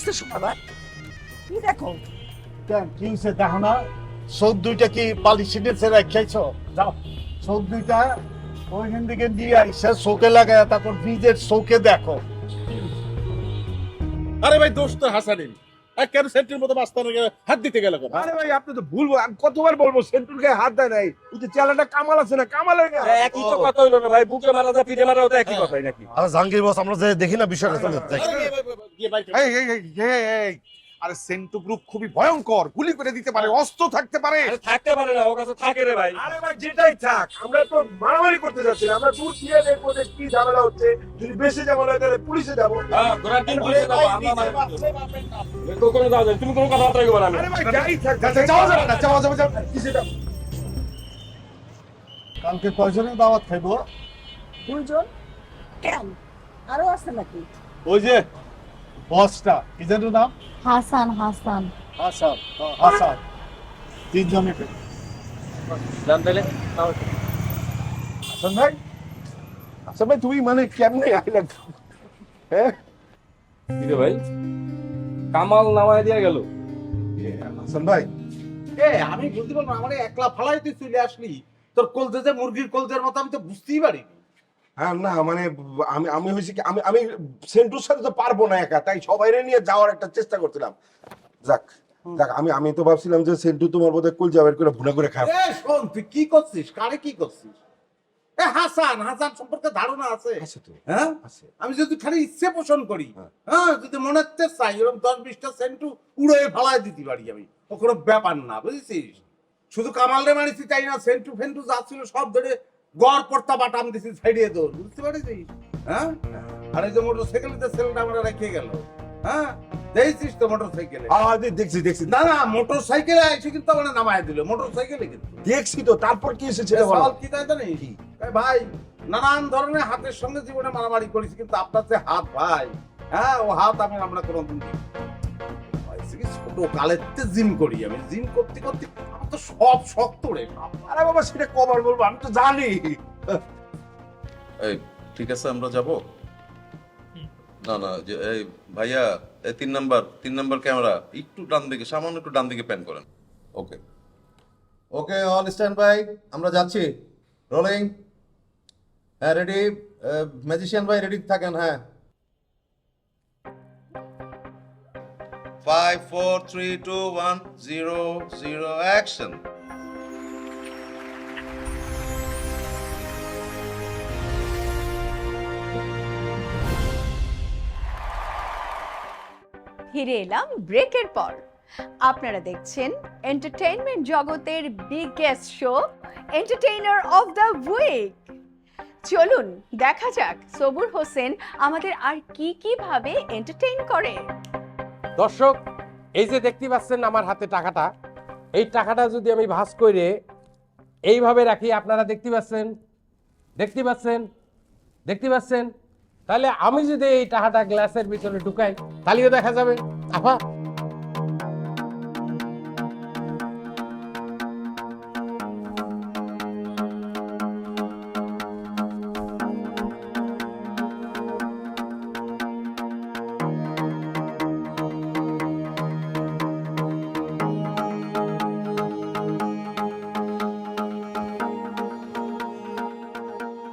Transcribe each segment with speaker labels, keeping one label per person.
Speaker 1: আসতে শোনা ভাই কি দেখো
Speaker 2: কেন কি হয়েছে দেখো না? চোখ দুইটা কি পালিশি নিচে রাখাইছো? যাও চোখ দুইটা ওইখান থেকে দিয়ে আইসা চোখে লাগায় তারপর নিজের চোখে দেখো।
Speaker 3: আরে ভাই দোষ তো হাসানের কেন সেন্টের মতো মাস্তানের গায়ে হাত দিতে গেল কেন?
Speaker 4: আরে ভাই আপনি তো ভুল আমি কতবার বলবো সেন্টুর গায়ে হাত দেয় নাই, ওই যে চেলাটা কামাল আছে না, কামালের গায়ে
Speaker 5: একই তো কথা হইলো না ভাই, বুকে মারা যা পিঠে মারা ওটা একই কথাই নাকি?
Speaker 6: আরে জাহাঙ্গীর বস, আমরা যে দেখি না বিষয়টা চলে যাই।
Speaker 4: এই আরে সেন্টু গ্রুপ খুবই ভয়ঙ্কর, গুলি করে দিতে পারে, অস্ত্র থাকতে পারে।
Speaker 5: আরে থাকতে পারে না, ওর কাছে থাকে রে ভাই।
Speaker 4: আরে ভাই যেটাই থাক, আমরা তো মারামারি করতে যাচ্ছি না, আমরা দূর দিয়ে দেখবো যে কি ঝামেলা হচ্ছে, যদি বেশি ঝামেলা হয় তাহলে পুলিশে যাবো।
Speaker 5: হ্যাঁ, ঘোড়ার ডিম পুলিশে যাবো, আমরা মানে তো কোনো যাও না, তুমি কোনো কথাবার্তা কইবা না।
Speaker 4: আরে ভাই যাই থাক, যাওয়া যাবে না, যাওয়া যাবে না, কিসে যাবো?
Speaker 2: কালকে কয়জনের দাওয়াত খাইবো?
Speaker 1: দুইজন কেন আরো আছে নাকি?
Speaker 2: ওই যে বসটা কি যেন নাম?
Speaker 7: হাসান হাসান
Speaker 2: হাসান। হাসান তিনজনে
Speaker 5: জানতেলে
Speaker 4: হাসান ভাই, হাসান ভাই তুমি মানে কেমনে আইলা? হ্যাঁ
Speaker 5: কি রে ভাই, কামাল নামায় দিয়া গেল।
Speaker 4: হাসান ভাই
Speaker 3: আমি বুঝতে পারবো আমার একলা ফালাই তুই চলে আসলি, তোর কলজে যে মুরগির কলজের মতো আমি তো বুঝতেই পারি।
Speaker 4: হ্যাঁ না মানে আমি আমি হয়েছে কি আমি সেন্টুর সাথে তো পারবো না একা, তাই সবাইরে নিয়ে যাওয়ার একটা চেষ্টা করছিলাম। যাক যাক আমি তো ভাবছিলাম যে সেন্টু তোমার বোধহয় কুল যাবের করে ভুনা করে খাবে।
Speaker 3: শোন তুই কি করছিস, কারে কি করছিস? হাসান হাসান সম্পর্কে ধারণা আছে?
Speaker 4: আছে তো,
Speaker 3: হ্যাঁ
Speaker 4: আছে।
Speaker 3: আমি যদি খালি ইচ্ছে পোষণ করি,
Speaker 4: হ্যাঁ।
Speaker 3: হ্যাঁ যদি মনে হচ্ছে চাই এরকম 10-20টা সেন্টু উড়ে ফালাই দিতে পারি আমি, ও কোনো ব্যাপার না বুঝেছিস। শুধু কামাল রে মারিছি তাই না, সেন্টু ফেন্টু যা ছিল সব ধরে গড় পড়তা বাটাম দিছি ছাইড়িয়ে দৌড়, বুঝতে পারিস? হ্যাঁ আর এই যে মোটর সাইকেলতে ছেলেটা আমরা রেখে গেল, হ্যাঁ দেখছিস তো মোটর সাইকেলে?
Speaker 4: দেখছি দেখছি
Speaker 3: না না মোটর সাইকেলে এসে কিন্তু আমার নামায় দিল, মোটর সাইকেলে কিন্তু
Speaker 4: দেখছি তো, তারপর কি এসেছে বলো?
Speaker 3: সওয়াল কি তাই জানিস? ভাই নানান ধরনের হাতের সঙ্গে জীবনে মারামারি করেছি, কিন্তু আপনার যে হাত ভাই, হ্যাঁ ও হাত আমরা কোনোদিন দেখি ছোট কালের জিম করি, আমি জিম করতে করতে আমার তো সব শক্ত রে।
Speaker 4: আরে বাবা সেটা কবার বলবো, আমি তো জানি।
Speaker 8: এই ঠিক আছে আমরা যাব। না না যে এই ভাইয়া এই 3 নাম্বার ক্যামেরা একটু ডান দিকে, সামান্য একটু ডান দিকে প্যান করেন। ওকে ওকে অল স্ট্যান্ড বাই, আমরা যাচ্ছি। রোলিং। হ্যাঁ রেডি, ম্যাজিশিয়ান ভাই রেডি থাকেন। হ্যাঁ 5 4 3 2 1 0 0 অ্যাকশন।
Speaker 9: ফিরে এলাম ব্রেকের পর। আপনারা দেখছেন এন্টারটেইনমেন্ট জগতের biggest show, entertainer of the week. চলুন দেখা যাক সবুর হোসেন আমাদের আর কি কি ভাবে এন্টারটেইন করে।
Speaker 5: দর্শক, এই যে দেখতে পাচ্ছেন আমার হাতে টাকাটা, এই টাকাটা যদি আমি ভাঁজ করে এইভাবে রাখি, আপনারা দেখতে পাচ্ছেন, দেখতে পাচ্ছেন, দেখতে পাচ্ছেন, তাহলে আমি যদি এই টাকাটা গ্লাসের ভিতরে ঢুকাই তাহলেও দেখা যাবে। আহা,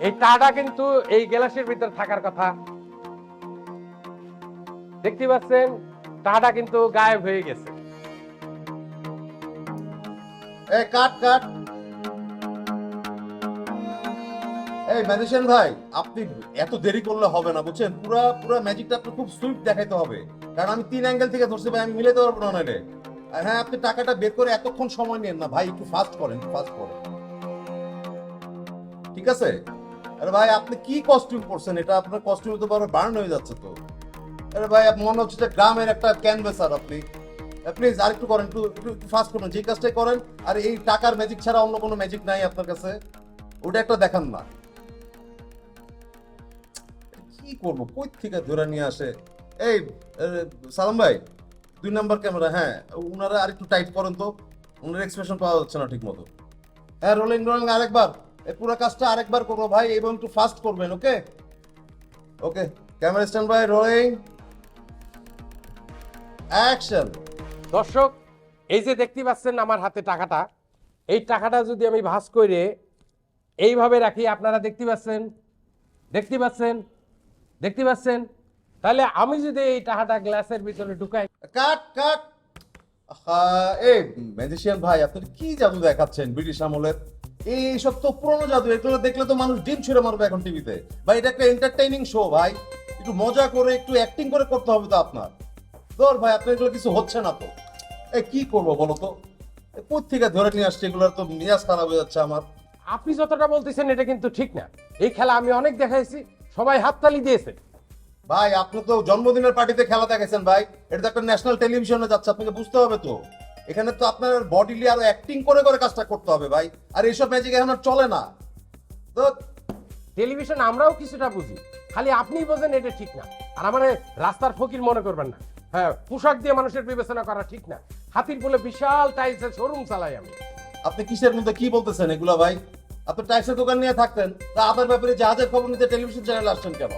Speaker 5: এই টাকাটা কিন্তু এই গ্লাসের ভিতরে থাকার কথা। দেখতে পাচ্ছেন টাকাটা কিন্তু গায়েব হয়ে গেছে।
Speaker 8: এই কাট কাট। এই ম্যাজিশিয়ান ভাই আপনি এত দেরি করলে হবে না বুঝছেন, পুরা পুরা ম্যাজিকটা আপনি খুব সুইফট দেখাইতে হবে, কারণ আমি 3 অ্যাঙ্গেল থেকে ধরছি ভাই, আমি মিলাইতে পারবো না নাইলে। আর হ্যাঁ আপনি টাকাটা বের করে এতক্ষণ সময় নেন না ভাই, একটু ফাস্ট করেন, ফাস্ট করেন, ঠিক আছে? আরে ভাই আপনি কি কস্টিউম পরছেন, এটা আপনার কস্টিউম তো বারবার বার্ন হয়ে যাচ্ছে তো। আরে ভাই মনে হচ্ছে যে গ্রামের একটা ক্যানভাসার আপনি। প্লিজ আরেকটু করেন, একটু ফাস্ট করুন, যে কাজটাই করেন। আর এই টাকার ম্যাজিক ছাড়া অন্য কোনো ম্যাজিক নাই আপনার কাছে, ওটা একটা দেখান না। কি করবো, কই থেকে ধরে নিয়ে আসে। এই সালাম ভাই 2 নাম্বার ক্যামেরা, হ্যাঁ উনারা আরেকটু টাইট করেন তো, উনার এক্সপ্রেশন পাওয়া যাচ্ছে না ঠিক মতো। হ্যাঁ রোলিং রোলিং আরেকবার, এই পুরো কাজটা আরেকবার করবো ভাই, এবং একটু ফাস্ট করবেন। Okay okay camera standby, rolling action.
Speaker 5: দর্শক, এই যে দেখতে পাচ্ছেন আমার হাতে টাকাটা, এই টাকাটা যদি আমি ভাঁজ করে এইভাবে রাখি, আপনারা দেখতে পাচ্ছেন, দেখতে পাচ্ছেন, দেখতে পাচ্ছেন, তাহলে আমি যদি এই টাকাটা গ্লাসের ভিতরে ঢুকাই,
Speaker 8: কাট কাট। এই ম্যাজিশিয়ান ভাই, আপনি কি জাদু দেখাচ্ছেন ব্রিটিশ আমলের? এইসব তো পুরনো জাদু, এগুলো দেখলে তো মানুষ ডিম ছুঁড়ে মারবে এখন টিভিতে। ভাই এটা একটা এন্টারটেইনিং শো ভাই, একটু মজা করে একটু অ্যাক্টিং করে করতে হবে তো আপনার। ধর ভাই, আপনার এগুলো কিছু হচ্ছে না তো। এই কি করবো বলো তো, কোথেকে ধরে নিয়ে আসছে, এগুলোর তো মেজাজ খারাপ হয়ে যাচ্ছে আমার।
Speaker 5: আপনি যতটা বলতেছেন এটা কিন্তু ঠিক না। এই খেলা আমি অনেক দেখাইছি, সবাই হাততালি দিয়েছে।
Speaker 8: ভাই আপনি তো জন্মদিনের পার্টিতে খেলা দেখাইছেন ভাই, এটা তো একটা ন্যাশনাল টেলিভিশনে যাচ্ছে, আপনাকে বুঝতে হবে তো। এখানে তো আপনার বডিলি আরো অ্যাক্টিং করে করে কাজটা করতে হবে ভাই, আর এইসব ম্যাজিক এখন আর চলে না তো।
Speaker 5: টেলিভিশন আমরাও কিছুটা বুঝি, খালি আপনিই বোঝেন এটা ঠিক না। আর আমার রাস্তার ফকির মনে করবেন না। হ্যাঁ, পোশাক দিয়ে মানুষের বিবেচনা করা ঠিক না। হাতির বলে বিশাল টাইলসের শোরুম চালাই আমি।
Speaker 8: আপনি কিসের মধ্যে কি বলতেছেন এগুলা ভাই? আপনি ট্যাক্সের দোকান নিয়ে থাকতেন, তা আপনার ব্যাপারে জাহাজের খবর নিতে টেলিভিশন চ্যানেলে আসছেন কেন?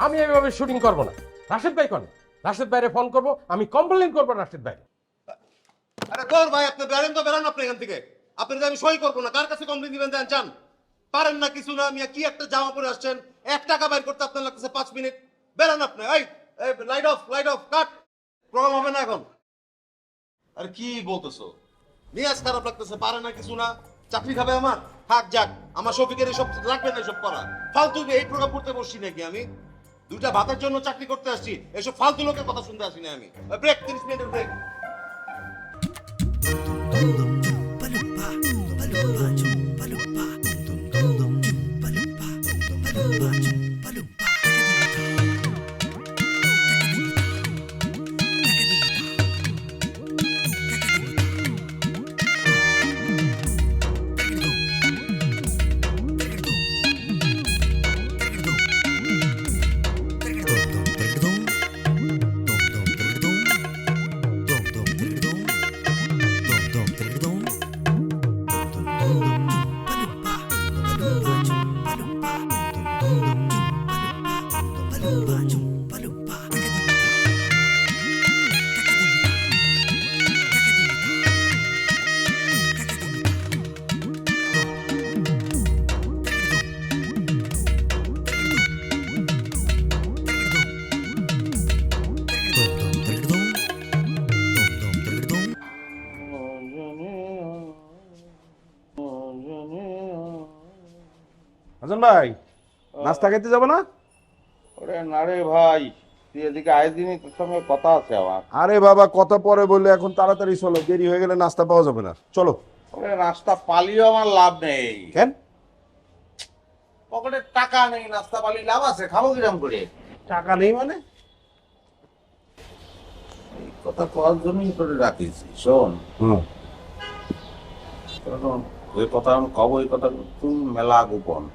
Speaker 5: আমি এইভাবে শুটিং করব না। রাশেদ ভাই কোন? রাশেদ ভাইরে ফোন করব, আমি কমপ্লেইন করব রাশেদ ভাই।
Speaker 8: আরে তোর ভাই, আপনি বেরেন তো বেরান আপনি এখান থেকে। আপনি যে আমি সই করবো না, কার কাছে কমপ্লেন দিবেন দেন চান? পারেন না কিছু না, আমি কি একটা জামা পরে আসছেন, 1 টাকা বাইর করতে আপনার লাগতেছে 5 মিনিট। বেরান আপনি। এই light off, light off, cut. Program হবে না এখন। আরে কি বলতেছো? নিয়াজ খারাপ লাগতেছে, পারে না কিছু না, চাকরি খাবে আমার? থাক যাক, আমার শফিকের এসব লাগবে না, এসব করা ফালতু। এই প্রোগ্রাম করতে বসছি নাকি আমি? 2টা ভাতের জন্য চাকরি করতে আসছি, এসব ফালতু লোকের কথা শুনতে আসি না আমি। ব্রেক, 30 মিনিটের ব্রেক।
Speaker 3: হাসান ভাই, নাস্তা খেতে যাবো না?
Speaker 7: ওরে না রে ভাই, তুই এদিকে আয় দিনই, তোর সঙ্গে কথা আছে আমার।
Speaker 4: আরে বাবা, কথা পরে বললে, এখন তাড়াতাড়ি চলো, দেরি হয়ে গেলে নাস্তা পাওয়া যাবে না, চলো।
Speaker 7: ওরে নাস্তা পালিও আমার লাভ নেই।
Speaker 3: কেন?
Speaker 7: পকেটে টাকা নেই, নাস্তা পালি লাভ আছে? খাবো কিরম করে?
Speaker 3: টাকা নেই মানে?
Speaker 7: এই কথা কওয়ার জন্যই করে রাখিস। শোন, শোন, ওই কথা আমি কব, ওই কথা তুই মেলা গোপন।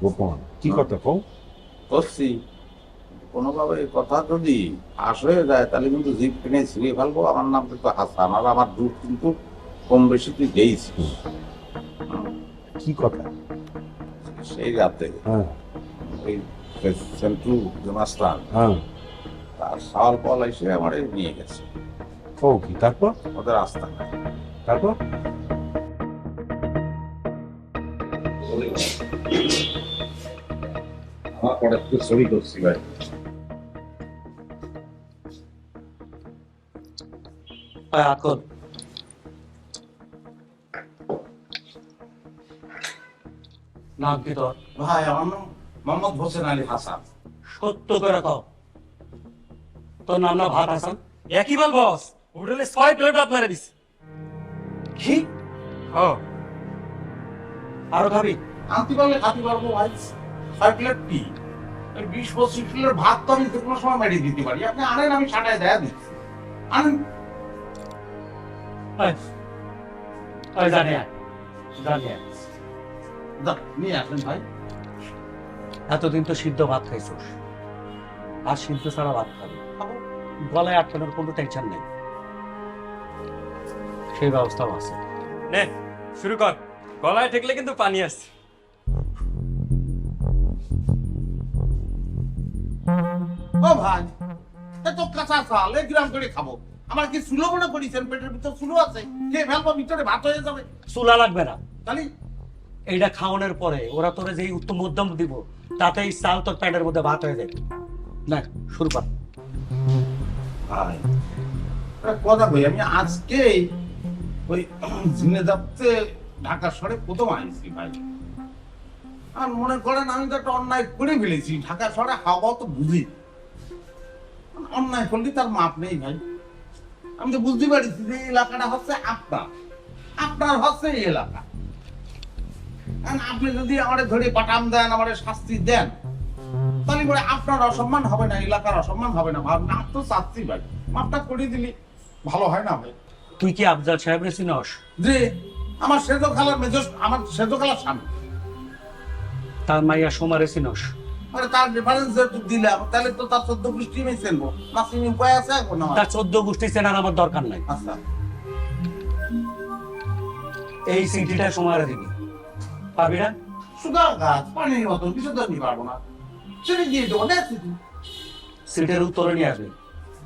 Speaker 3: গোপন কি কথা কও?
Speaker 7: করছি, কোনোভাবে এই কথা যদি ফাঁস হয়ে যায়, তাহলে কিন্তু জিপ টেনে ছিঁড়ে ফেলবো। আমার নাম কিন্তু হাসান, আর আমার দুধ কিন্তু কম বেশি তুই দিয়েছিস।
Speaker 3: কি কথা?
Speaker 7: সেই রাতে ওই সেন্টু যে মাস্টার, তার সাল পল এসে আমার নিয়ে গেছে।
Speaker 3: ও কি তারপর?
Speaker 7: ওদের রাস্তা
Speaker 3: তারপর
Speaker 7: আমার পরে তুই সরি করছি ভাই।
Speaker 10: এখন নাম কি তোর?
Speaker 7: ভাই আমার নাম মোহাম্মদ হোসেন আলী হাসান।
Speaker 10: সত্য করে কও, তোর নাম না ভাত হাসান? একই বল বস, হোটেলে 6 প্লেট ভাত মেরে দিস।
Speaker 7: কি?
Speaker 10: আরো খাবি?
Speaker 7: আনতে পারলে খাতে পারবো ভাই। 6 প্লেট কি? 20-25 প্লেট ভাত তো আমি যে কোনো সময় মেরে দিতে পারি। আপনি আনেন, আমি সাটায় দেয়া দিচ্ছি। আনেন।
Speaker 10: জানি জানি
Speaker 7: নিয়ে আসেন ভাই।
Speaker 10: এতদিন তো সিদ্ধ ভাত খাইছিস, আর সিদ্ধ ছাড়া ভাত খাবি, গলায় আটকানোর কোনো টেনশন নেই, সেই ব্যবস্থাও আছে।
Speaker 11: নে শুরু কর, গলায় ঠেকলে কিন্তু পানি আসছে।
Speaker 7: ও ভাই, এত কাঁচা চাল 1 গ্রাম করে খাবো,
Speaker 3: আমার কি চুলো মনে করিছেন? পেটের ভিতর চুলো আছে, কে ফেলবো ভিতরে ভাত হয়ে যাবে।
Speaker 10: চুলা লাগবে না,
Speaker 3: তাহলে
Speaker 10: এইটা খাওয়ানোর পরে ওরা তোরে যেই উত্তম মধ্যম দিব তাতেই চাল তোর প্যাটের মধ্যে ভাত হয়ে যাবে। না, শুরু কর।
Speaker 3: ভাই একটা কথা কই, আমি আজকে ওই জিনে যাচ্ছে ঢাকা শহরে প্রথম আইছি ভাই। আর মনে করেন আমি তো একটা অন্যায় করে ফেলেছি। ঢাকা শহরে হাওয়া তো বুঝি, অন্যায় করলে তার মাপ নেই ভাই। আমি তো বুঝতে পারছি যে এই এলাকাটা হচ্ছে আপনার হচ্ছে এই এলাকা। কারণ আপনি যদি আমারে ধরে পাঠাম দেন, আমারে শাস্তি দেন, তাহলে পরে আপনার অসম্মান হবে না, এলাকার অসম্মান হবে না। ভাব না তো চাচ্ছি ভাই, মাপটা করে দিলি ভালো হয় না ভাই?
Speaker 10: তুই কি আফজাল সাহেবের চিনস?
Speaker 3: যে আমার সেজো খালার মেজো, আমার সেজো খালার স্বামী।
Speaker 10: তার মাইয়া সোমারে চিনস?
Speaker 3: মানে তার রেফারেন্স যেহেতু দিলাম, তাহলে তো তার 14 গোষ্ঠী আমি চেনবো। মাসিনি উপায় আছে এখন আমার?
Speaker 10: তার 14 গোষ্ঠী চেনার আমার দরকার নাই।
Speaker 3: আচ্ছা,
Speaker 10: এই সিটিটা সোমারে দিবি, পাবি না?
Speaker 3: সুগার গাছ পানির মতন কিছু তো নিতে পারবো না, সেটা দিয়ে দেবো।
Speaker 10: সিটের উত্তরে নিয়ে আসবি,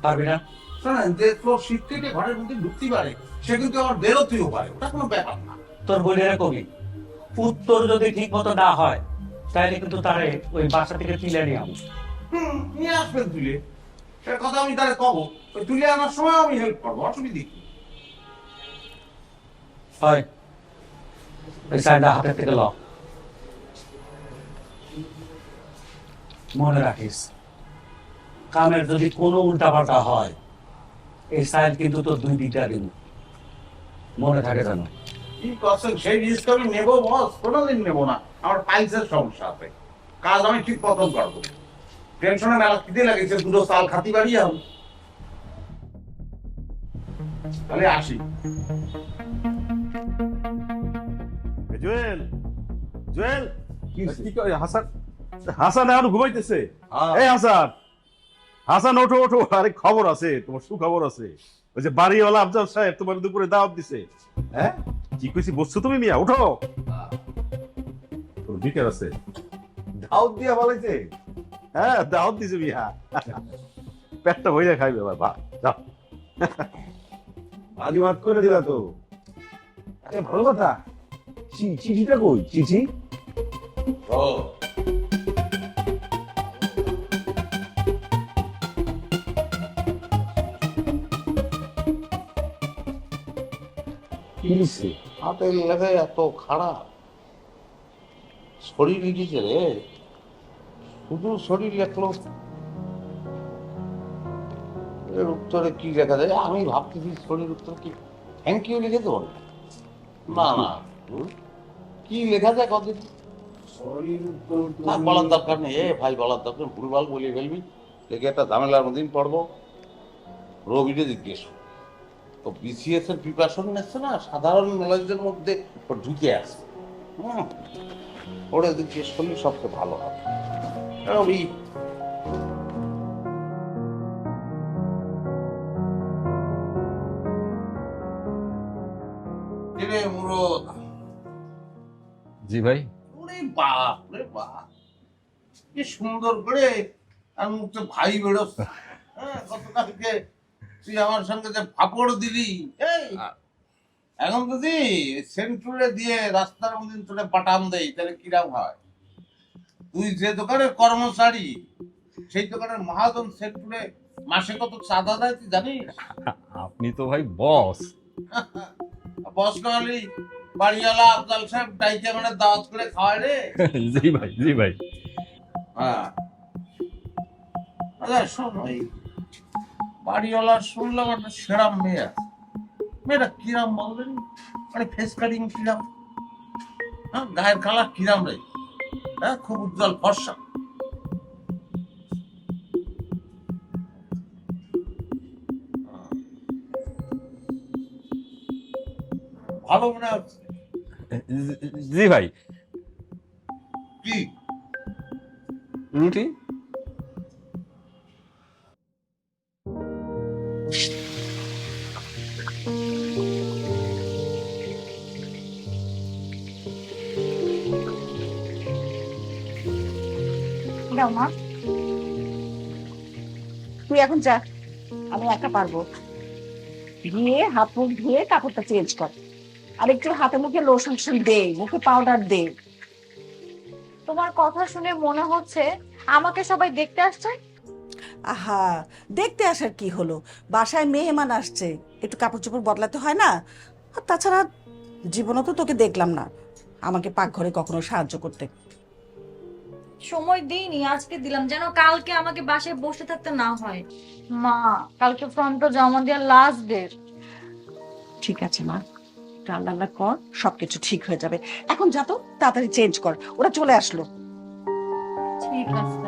Speaker 10: পারবি না?
Speaker 3: শোনেন, যে তোর শীত থেকে ঘরের মধ্যে ঢুকতে পারে, সে কিন্তু আমার বেরোতেও পারে, ওটা কোনো ব্যাপার না।
Speaker 10: তোর বলিরা কবি উত্তর যদি ঠিক মতো না হয় তাহলে কিন্তু তারে ওই বাসা থেকে তুলে নিয়ে আসবো।
Speaker 3: নিয়ে আসবেন তুলে, সে কথা আমি তাহলে কবো। ওই তুলে আনার সময় আমি হেল্প করবো, অসুবিধা কি?
Speaker 10: হয় ওই সাইডটা হাতের থেকে ল। মনে রাখিস, কামের যদি কোনো উল্টাপাল্টা হয় এই সাইড কিন্তু তোর 2 বিটা দিন, মনে থাকে জানো?
Speaker 3: কি করছেন সেই রিস্ক আমি নেবো বস? কোনোদিন নেবো না। আমার পাইলসের সমস্যা আছে, কাজ আমি ঠিক মতন করবো। টেনশনে মেলা খিদে লাগেছে, দুটো চাল খাতি বাড়ি যাও। তাহলে আসি।
Speaker 6: জুয়েল, জুয়েল, কি করে হাসান? হাসান এখন ঘুমাইতেছে? এই হাসান, হাসান ওঠো ওঠো, আরে খবর আছে তোমার, সুখবর আছে। ওই যে বাড়িওয়ালা আফজাল সাহেব তোমার দুপুরে দাওয়াত দিছে। হ্যাঁ, কি কইছি বসছো তুমি? মিয়া ওঠো, তোর বিকার আছে।
Speaker 4: দাওয়াত দিয়া বলাইছে?
Speaker 6: হ্যাঁ, দাওয়াত দিছে মিয়া, পেটটা ভইরা খাইবে এবার। বা যাও,
Speaker 4: আজ মাত করে দিলা তো। আরে ভালো কথা, চিঠিটা কই? চিঠি
Speaker 3: ও
Speaker 4: কি লিখছে?
Speaker 7: হাতের লেগে এত খারাপ শরীর লিখেছে রে, শুধু শরীর লেখলো। এর উত্তরে কি লেখা যায়? আমি ভাবতেছি শরীর উত্তর কি থ্যাংক ইউ লিখে দেবো? না না, কি লেখা যায় কদিন বলার দরকার নেই। এ ভাই বলার দরকার, ভুলভাল বলিয়ে ফেলবি, দেখে একটা ঝামেলার মধ্যে পড়বো। রবিকে জিজ্ঞেস ও বিসিএস এর প্রিপারেশন নিচ্ছে না, সাধারণ নলেজের মধ্যে ও ঢুকে আছে। ওরা জিজ্ঞেস করলে সবচেয়ে ভালো হবে। রবি মুরদ,
Speaker 5: জি ভাই।
Speaker 3: ওরে বাপ রে বাপ, কি সুন্দর করে আর মুখে ভাই বেরোচ্ছে। গতকালকে তুই আমার সঙ্গে যে ফাপড় দিলি, এই এখন যদি সেন্টুরে দিয়ে রাস্তার মধ্যে তোরে পাঠান দেই তাহলে কিরাম হয়? তুই যে দোকানের কর্মচারী, সেই দোকানের মহাজন সেন্টুরে মাসে কত চাঁদা দেয় তুই জানিস?
Speaker 11: আপনি তো ভাই বস।
Speaker 3: বস না হলি বাড়িওয়ালা আফজাল সাহেব ডাইকে মানে দাওয়াত করে খাওয়ায় রে।
Speaker 11: জি ভাই, জি ভাই।
Speaker 3: হ্যাঁ, আচ্ছা শোন, ওই বাড়িওয়ালা শুনলাম একটা সেরা মেয়ে আছে। মেয়েটা কিরাম বলবেন? মানে ফেস কাটিং কিরাম, হ্যাঁ, গায়ের কালার কিরাম রে? হ্যাঁ, খুব উজ্জ্বল ফর্সা। ভালো মনে হচ্ছে।
Speaker 11: জি ভাই।
Speaker 3: কি
Speaker 11: রুটি?
Speaker 1: দাও মা, তুই এখন যা, আমি একা পারবো। গিয়ে হাত মুখ ধুয়ে কাপড়টা চেঞ্জ কর, আর একটু হাতে মুখে লোশন দে, মুখে পাউডার দে।
Speaker 12: তোমার কথা শুনে মনে হচ্ছে আমাকে সবাই দেখতে আসছে।
Speaker 1: আহা, দেখতে আসার কি হলো, বাসায় মেহমান আসছে, একটু কাপড় চোপড় বদলাতে হয় না? আর তাছাড়া জীবনও তো তোকে দেখলাম না আমাকে পাকঘরে কখনো সাহায্য করতে।
Speaker 12: সময় দিইনি, আজকে দিলাম যেন কালকে আমাকে বাসায় বসে থাকতে না হয়। মা, কালকে ফর্মটা জমা দেওয়ার লাস্ট ডেট।
Speaker 1: ঠিক আছে মা, রান্না বান্না কর, সবকিছু ঠিক হয়ে যাবে। এখন যা তো, তাড়াতাড়ি চেঞ্জ কর, ওরা চলে আসলো।
Speaker 12: ঠিক আছে।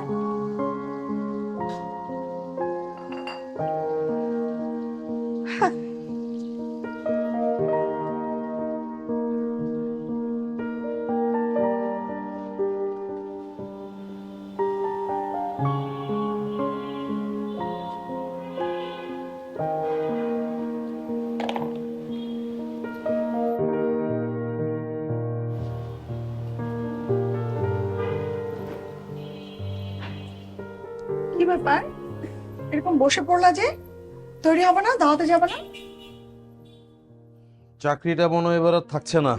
Speaker 1: কি ব্যাপার, এরকম বসে পড়লা যে? তৈরি হবে না? দাওয়াতে যাবে না?
Speaker 8: চাকরিটা মনে হয় এবার আর থাকছে না।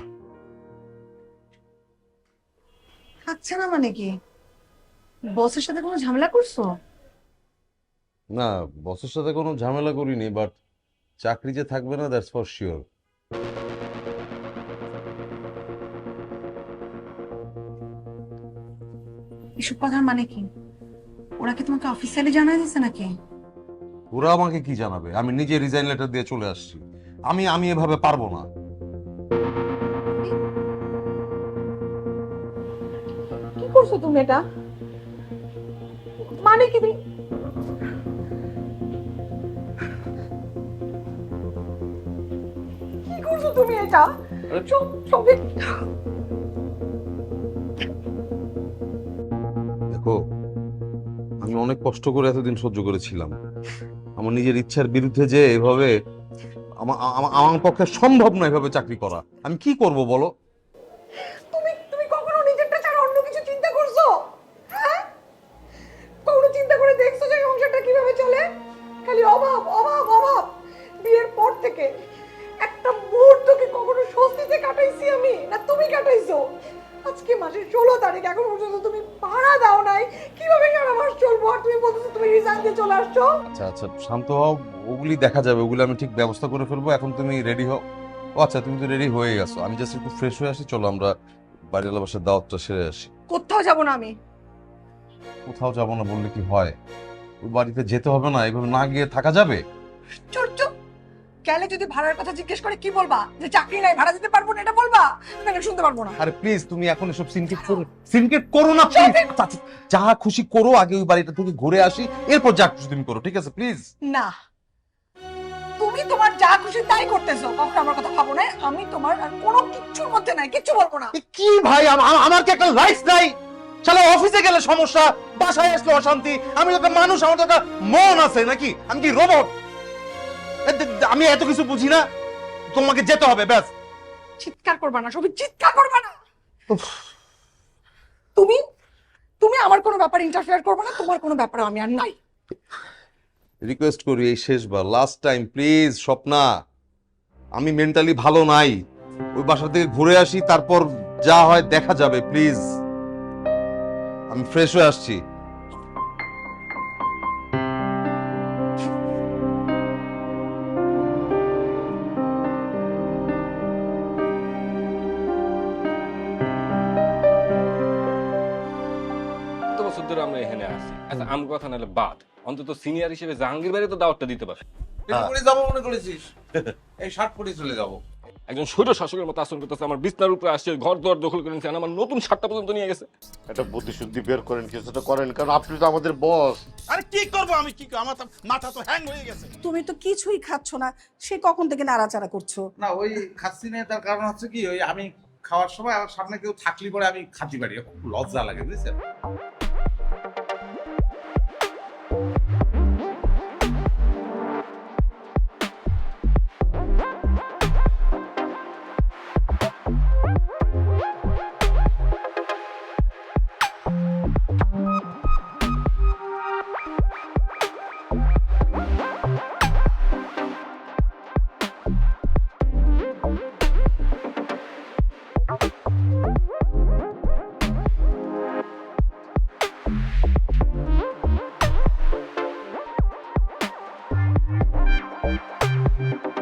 Speaker 1: থাকছে না মানে কি? বসের সাথে কোনো ঝামেলা করছো?
Speaker 8: না, বসের সাথে কোনো ঝামেলা করিনি, বাট চাকরি যে থাকবে না দ্যাটস ফর শিওর।
Speaker 1: এসব কথার মানে কি? ওরা কি তোমাকে অফিসিয়ালি জানাই দিছে নাকি?
Speaker 8: ওরা আমাকে কি জানাবে? আমি নিজে রিজাইন লেটার দিয়ে চলে আসছি। আমি এভাবে পারবো না।
Speaker 1: কি করছো তুমি এটা? মানে কি? কি করছো তুমি এটা?
Speaker 8: দেখো, আমি অনেক কষ্ট করে এতদিন সহ্য করেছিলাম। আমার নিজের ইচ্ছার বিরুদ্ধে যে এভাবে আমার পক্ষে সম্ভব না এভাবে চাকরি করা। আমি কি করব বলো?
Speaker 1: তুমি কখনো নিজেরটা ছাড়া অন্য কিছু চিন্তা করছো? হ্যাঁ, কখনো চিন্তা করে দেখছো যে সংসারটা কিভাবে চলে? খালি অভাব অভাব অভাব। বিয়ের পর থেকে একটা মুহূর্ত কি কখনো স্বস্তিতে কাটাইছি আমি, না তুমি কাটাইছো? আজকে মাসের 16 তারিখ, এখন পর্যন্ত তুমি ভাড়া দাও নাই। কিভাবে সারা মাস চলবো? আর তুমি বলতেছো তুমি রিজাইন দিয়ে চলে আসছো।
Speaker 8: আচ্ছা আচ্ছা, শান্ত হও, ওগুলি দেখা যাবে, ওগুলি আমি ঠিক ব্যবস্থা করে ফেলবো। এখন তুমি রেডি হও। ও আচ্ছা, তুমি তো রেডি হয়ে গেছো। আমি জাস্ট একটু ফ্রেশ হয়ে আসি, চলো আমরা বাড়িওয়ালা বাসার দাওয়াতটা সেরে আসি।
Speaker 1: কোথাও যাব না আমি।
Speaker 8: কোথাও যাবো না বললে কি হয়? ওই বাড়িতে যেতে হবে না? এভাবে না গিয়ে থাকা যাবে?
Speaker 1: চুপ চুপ। গেলে যদি ভাড়ার কথা জিজ্ঞেস করে কি বলবা? যে চাকরি নাই, ভাড়া দিতে পারবো না, এটা বলবা? আমি এটা শুনতে পারবো না।
Speaker 8: আরে প্লিজ, তুমি এখন এসব সিনকেট করো না প্লিজ। যা খুশি করো, আগে ওই বাড়িটা থেকে ঘুরে আসি, এরপর যা খুশি তুমি করো, ঠিক আছে? প্লিজ
Speaker 1: না, তুমি তোমার যা খুশি তাই করতেছো, কখনো আমার কথা ভাবো না। আমি তোমার আর কোনো কিচ্ছুর মধ্যে নাই, কিচ্ছু বলবো না।
Speaker 8: কি ভাই, আমার কি একটা লাইফ নাই? শালা অফিসে গেলে সমস্যা, বাসায় আসলে অশান্তি। আমি তো একটা মানুষ, আমার তো একটা মন আছে নাকি? আমি কি রোবট? আমি এত কিছু বুঝি না? তোমাকে যেতে হবে, ব্যাস।
Speaker 1: চিৎকার করবা না, সবই চিৎকার করবা না। তুমি তুমি আমার কোনো ব্যাপারে ইন্টারফেয়ার করবে না, তোমার কোনো ব্যাপারে আমি আর নাই।
Speaker 8: রিকোয়েস্ট করি, এই শেষবার, লাস্ট টাইম প্লিজ। স্বপ্না, আমি মেন্টালি ভালো নাই। ওই বাসা থেকে ঘুরে আসি, তারপর যা হয় দেখা যাবে, প্লিজ। আমি ফ্রেশ হয়ে আসছি।
Speaker 11: বছর ধরে আমরা এখানে আসি। আচ্ছা, আমার কথা নাহলে বাদ, অন্তত সিনিয়র হিসেবে জাহাঙ্গীর বাড়ি তো দাওয়াতটা দিতে পারে।
Speaker 3: করে যাবো মনে করেছিস? এই শার্ট পরে চলে যাবো।
Speaker 11: একজন স্বৈর শাসকের মতো আচরণ করতেছে, আমার বিছনার উপরে আসছে, ঘর দুয়ার দখল করে নিচ্ছে, আমার নতুন শার্টটা পর্যন্ত নিয়ে গেছে।
Speaker 2: একটা বুদ্ধি শুদ্ধি বের করেন, কিছুটা করেন, কারণ আপনি তো আমাদের বস।
Speaker 6: আরে কি করবো আমি? কি আমার তো মাথা তো হ্যাং হয়ে গেছে।
Speaker 1: তুমি তো কিছুই খাচ্ছ না, সে কখন থেকে নাড়াচাড়া করছো।
Speaker 3: না, ওই খাচ্ছি না, তার কারণ হচ্ছে কি, ওই আমি খাওয়ার সময় আমার সামনে কেউ থাকলে পরে আমি খাতি পারি, খুব লজ্জা লাগে, বুঝছেন?
Speaker 9: বাই